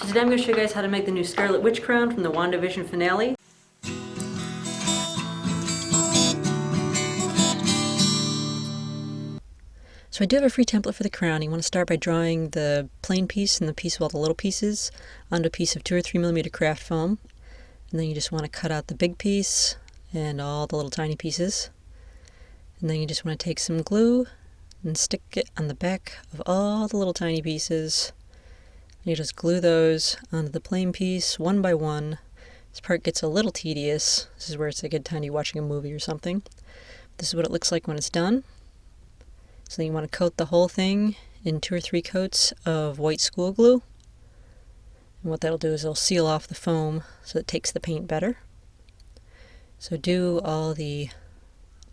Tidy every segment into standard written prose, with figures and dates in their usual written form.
So today I'm going to show you guys how to make the new Scarlet Witch crown from the WandaVision finale. So I do have a free template for the crown. You want to start by drawing the plain piece and the piece with all the little pieces onto a piece of 2 or 3mm craft foam. And then you just want to cut out the big piece and all the little tiny pieces. And then you just want to take some glue and stick it on the back of all the little tiny pieces. You just glue those onto the plain piece one by one. This part gets a little tedious. This is where it's a good time to be watching a movie or something. This is what it looks like when it's done. So then you want to coat the whole thing in 2 or 3 coats of white school glue. And what that'll do is it'll seal off the foam so it takes the paint better. So do all the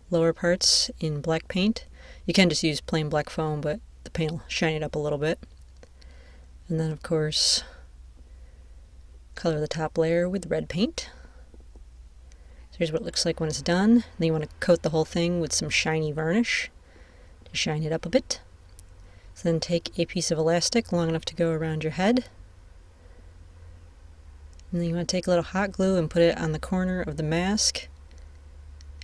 lower parts in black paint. You can just use plain black foam, but the paint will shine it up a little bit. And then, of course, color the top layer with red paint. So here's what it looks like when it's done. Then you want to coat the whole thing with some shiny varnish to shine it up a bit. So then take a piece of elastic long enough to go around your head. And then you want to take a little hot glue and put it on the corner of the mask.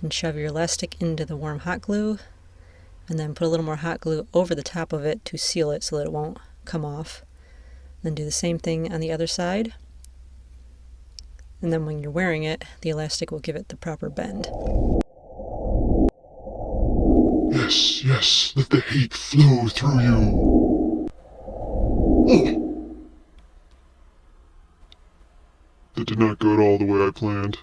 And shove your elastic into the warm hot glue. And then put a little more hot glue over the top of it to seal it so that it won't come off. Then do the same thing on the other side. And then when you're wearing it, the elastic will give it the proper bend. Yes, yes, let the hate flow through you. Oh! That did not go at all the way I planned.